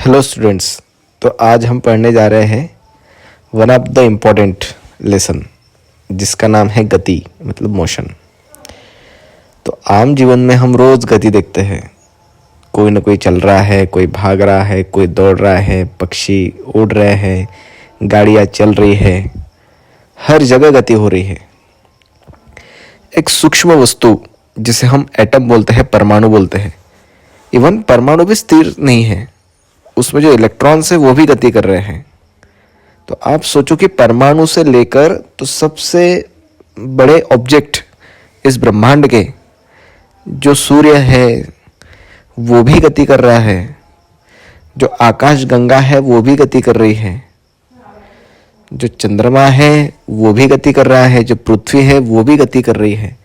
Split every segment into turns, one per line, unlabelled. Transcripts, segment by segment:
Hello students. तो आज हम पढ़ने जा रहे हैं one of the important lesson जिसका नाम है गति मतलब मोशन। तो आम जीवन में हम रोज़ गति देखते हैं। कोई ना कोई चल रहा है, कोई भाग रहा है, कोई दौड़ रहा है, पक्षी उड़ रहे हैं, गाड़ियाँ चल रही है, हर जगह गति हो रही है। एक सूक्ष्म वस्तु जिसे हम एटम बोलते हैं, परमाणु बोलते हैं, इवन परमाणु भी स्थिर नहीं है, उसमें जो इलेक्ट्रॉन्स है वो भी गति कर रहे हैं। तो आप सोचो कि परमाणु से लेकर तो सबसे बड़े ऑब्जेक्ट इस ब्रह्मांड के जो सूर्य है वो भी गति कर रहा है, जो आकाश गंगा है वो भी गति कर रही है, जो चंद्रमा है वो भी गति कर रहा है, जो पृथ्वी है वो भी गति कर रही है।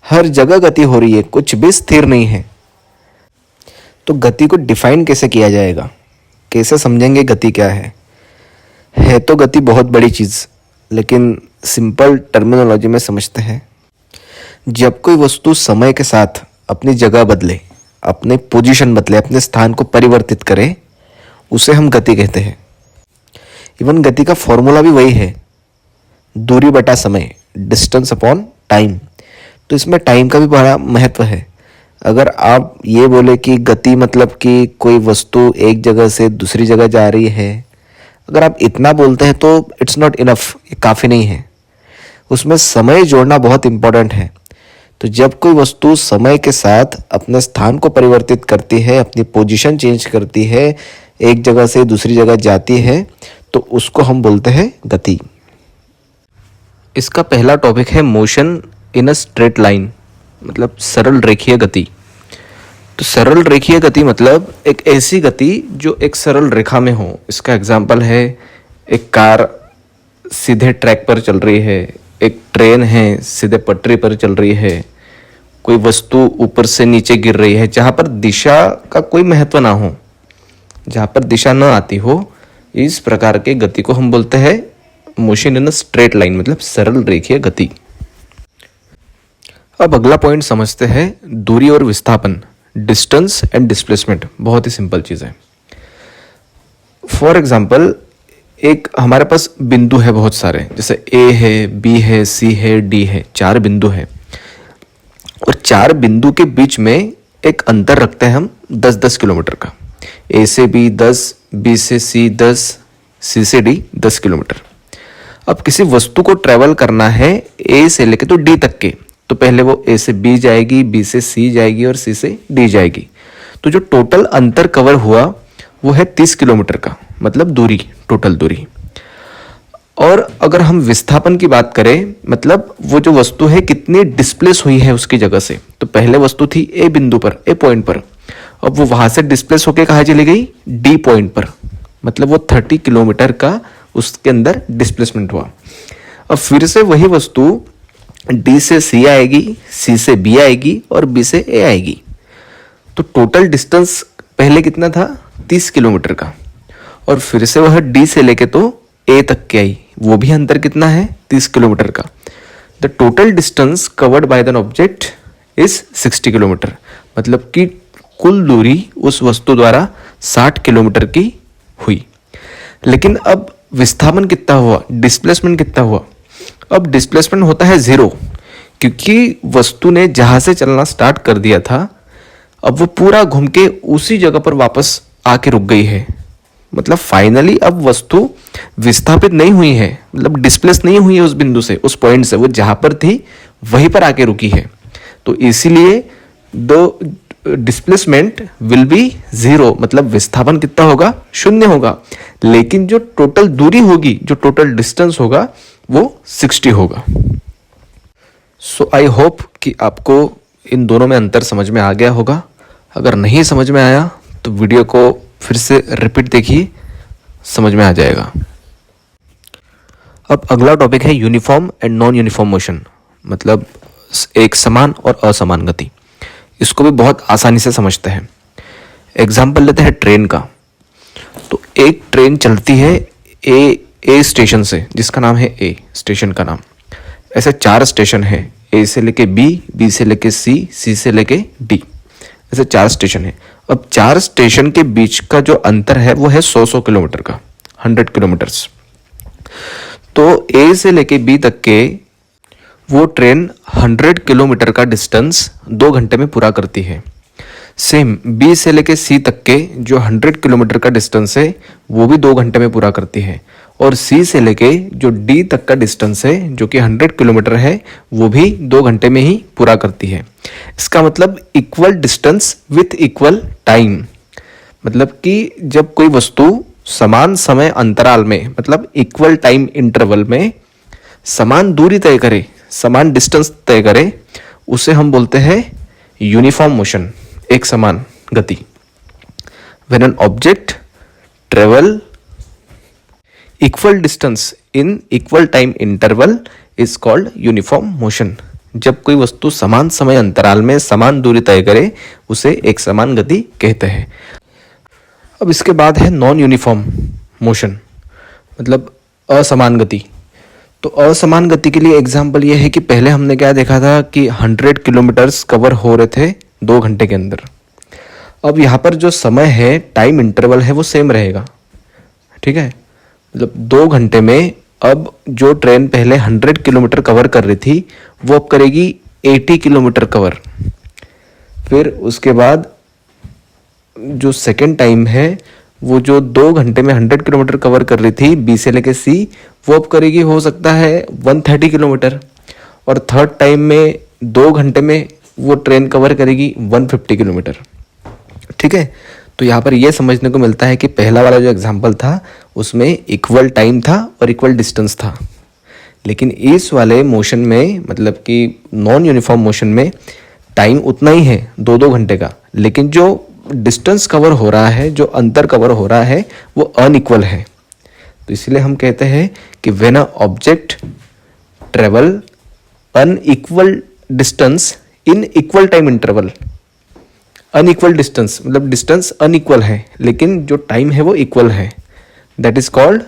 हर जगह गति हो रही है, कुछ भी स्थिर नहीं है। तो गति को डिफाइन कैसे किया जाएगा, कैसे समझेंगे गति क्या है तो गति बहुत बड़ी चीज़, लेकिन सिंपल टर्मिनोलॉजी में समझते हैं। जब कोई वस्तु समय के साथ अपनी जगह बदले, अपने पोजीशन बदले, अपने स्थान को परिवर्तित करे, उसे हम गति कहते हैं। इवन गति का फॉर्मूला भी वही है, दूरी बटा समय, डिस्टेंस अपॉन टाइम। तो इसमें टाइम का भी बड़ा महत्व है। अगर आप ये बोले कि गति मतलब कि कोई वस्तु एक जगह से दूसरी जगह जा रही है, अगर आप इतना बोलते हैं तो इट्स नॉट इनफ, ये काफ़ी नहीं है। उसमें समय जोड़ना बहुत इम्पोर्टेंट है। तो जब कोई वस्तु समय के साथ अपने स्थान को परिवर्तित करती है, अपनी पोजीशन चेंज करती है, एक जगह से दूसरी जगह जाती है, तो उसको हम बोलते हैं गति। इसका पहला टॉपिक है motion in a straight line, मतलब सरल रेखीय गति। तो सरल रेखीय गति मतलब एक ऐसी गति जो एक सरल रेखा में हो। इसका एग्जाम्पल है, एक कार सीधे ट्रैक पर चल रही है, एक ट्रेन है सीधे पटरी पर चल रही है, कोई वस्तु ऊपर से नीचे गिर रही है, जहाँ पर दिशा का कोई महत्व ना हो, जहाँ पर दिशा न आती हो, इस प्रकार के गति को हम बोलते हैं motion in a straight line, मतलब सरल रेखीय गति। अब अगला पॉइंट समझते हैं, दूरी और विस्थापन, डिस्टेंस एंड डिस्प्लेसमेंट। बहुत ही सिंपल चीज़ है। फॉर एग्जाम्पल, एक हमारे पास बिंदु है बहुत सारे, जैसे ए है, बी है, सी है, डी है, 4 बिंदु है। और 4 बिंदु के बीच में एक अंतर रखते हैं हम 10-10 किलोमीटर का। ए से बी 10, बी से सी 10, सी से डी 10 किलोमीटर। अब किसी वस्तु को ट्रेवल करना है ए से लेके तो डी तक के, तो पहले वो ए से बी जाएगी, बी से सी जाएगी और सी से डी जाएगी। तो जो टोटल अंतर कवर हुआ वो है 30 किलोमीटर का, मतलब दूरी, टोटल दूरी। और अगर हम विस्थापन की बात करें, मतलब वो जो वस्तु है कितनी डिस्प्लेस हुई है उसकी जगह से। तो पहले वस्तु थी ए बिंदु पर, ए पॉइंट पर, अब वो वहां से डिस्प्लेस होकर कहाँ चली गई, डी पॉइंट पर, मतलब वो 30 किलोमीटर का उसके अंदर डिस्प्लेसमेंट हुआ। अब फिर से वही वस्तु डी से सी आएगी, सी से बी आएगी और बी से ए आएगी। तो टोटल डिस्टेंस पहले कितना था, 30 किलोमीटर का। और फिर से वह डी से लेके तो ए तक के आई, वो भी अंतर कितना है, 30 किलोमीटर का। The total distance covered by the object is 60 kilometre, मतलब कि कुल दूरी उस वस्तु द्वारा 60 किलोमीटर की हुई। लेकिन अब विस्थापन कितना हुआ, डिस्प्लेसमेंट कितना हुआ। अब डिस्प्लेसमेंट होता है 0, क्योंकि वस्तु ने जहां से चलना स्टार्ट कर दिया था, अब वो पूरा घूम के उसी जगह पर वापस आके रुक गई है। मतलब फाइनली अब वस्तु विस्थापित नहीं हुई है, मतलब डिस्प्लेस नहीं हुई है उस बिंदु से, उस पॉइंट से, वो जहां पर थी वहीं पर आके रुकी है। तो इसीलिए द डिस्प्लेसमेंट विल बी 0, मतलब विस्थापन कितना होगा, 0 होगा। लेकिन जो टोटल दूरी होगी, जो टोटल डिस्टेंस होगा, वो 60 होगा। सो आई होप कि आपको इन दोनों में अंतर समझ में आ गया होगा। अगर नहीं समझ में आया तो वीडियो को फिर से रिपीट देखिए, समझ में आ जाएगा। अब अगला टॉपिक है uniform and non uniform motion, मतलब एक समान और असमान गति। इसको भी बहुत आसानी से समझते हैं। एग्जाम्पल लेते हैं ट्रेन का। तो एक ट्रेन चलती है ए स्टेशन से, जिसका नाम है ए, स्टेशन का नाम। ऐसे 4 स्टेशन है, ए से लेके बी, बी से लेके सी, सी से लेके डी। जैसे 4 स्टेशन है, अब 4 स्टेशन के बीच का जो अंतर है वो है 100 किलोमीटर का, 100 किलोमीटर्स। तो ए से लेके बी तक के वो ट्रेन 100 किलोमीटर का डिस्टेंस 2 घंटे में पूरा करती है। सेम बी से लेके सी तक के जो 100 किलोमीटर का डिस्टेंस है वो भी 2 घंटे में पूरा करती है, और सी से लेके जो डी तक का डिस्टेंस है जो कि 100 किलोमीटर है वो भी 2 घंटे में ही पूरा करती है। इसका मतलब equal distance with equal time, मतलब कि जब कोई वस्तु समान समय अंतराल में, मतलब इक्वल टाइम इंटरवल में समान दूरी तय करे, समान डिस्टेंस तय करे, उसे हम बोलते हैं यूनिफॉर्म मोशन, एक समान गति। When an object travel equal distance in equal time interval is called uniform motion. जब कोई वस्तु समान समय अंतराल में समान दूरी तय करे उसे एक समान गति कहते हैं। अब इसके बाद है नॉन यूनिफॉर्म मोशन, मतलब असमान गति। तो असमान गति के लिए एग्जाम्पल ये है कि पहले हमने क्या देखा था कि 100 किलोमीटर्स कवर हो रहे थे 2 घंटे के अंदर। अब यहाँ पर जो समय है, टाइम इंटरवल है, वो सेम रहेगा, ठीक है। मतलब 2 घंटे में अब जो ट्रेन पहले 100 किलोमीटर कवर कर रही थी वो अब करेगी 80 किलोमीटर कवर। फिर उसके बाद जो सेकेंड टाइम है वो जो 2 घंटे में 100 किलोमीटर कवर कर रही थी बी से लेके सी, वो अब करेगी हो सकता है 130 किलोमीटर। और थर्ड टाइम में 2 घंटे में वो ट्रेन कवर करेगी 150 किलोमीटर, ठीक है। तो यहाँ पर यह समझने को मिलता है कि पहला वाला जो एग्जाम्पल था उसमें इक्वल टाइम था और इक्वल डिस्टेंस था, लेकिन इस वाले मोशन में, मतलब कि नॉन यूनिफॉर्म मोशन में टाइम उतना ही है 2-2 घंटे का, लेकिन जो डिस्टेंस कवर हो रहा है, जो अंतर कवर हो रहा है वो अनइक्वल है। तो इसलिए हम कहते हैं कि when a object travel unequal distance in equal time interval, unequal distance मतलब डिस्टेंस अनइक्वल है लेकिन जो टाइम है वो इक्वल है, that is called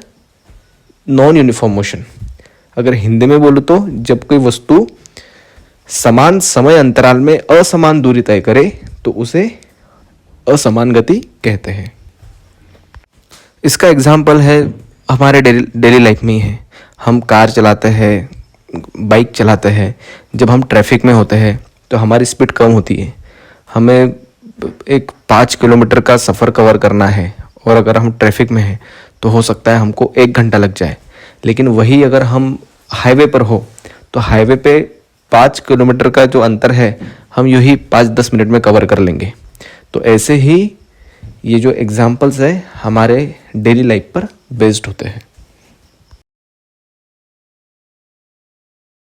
non uniform motion. अगर हिंदी में बोलूँ तो जब कोई वस्तु समान समय अंतराल में असमान दूरी तय करे तो उसे असमान गति कहते हैं। इसका एग्जाम्पल है हमारे डेली लाइफ में ही है। हम कार चलाते हैं, बाइक चलाते हैं, जब हम ट्रैफिक में होते हैं तो हमारी स्पीड कम होती है, हमें एक 5 किलोमीटर का सफ़र कवर करना है और अगर हम ट्रैफिक में हैं तो हो सकता है हमको 1 घंटा लग जाए। लेकिन वही अगर हम हाईवे पर हो तो हाईवे पे 5 किलोमीटर का जो अंतर है हम यूँ ही 5-10 मिनट में कवर कर लेंगे। तो ऐसे ही ये जो एग्जाम्पल्स है हमारे डेली लाइफ पर बेस्ड होते हैं।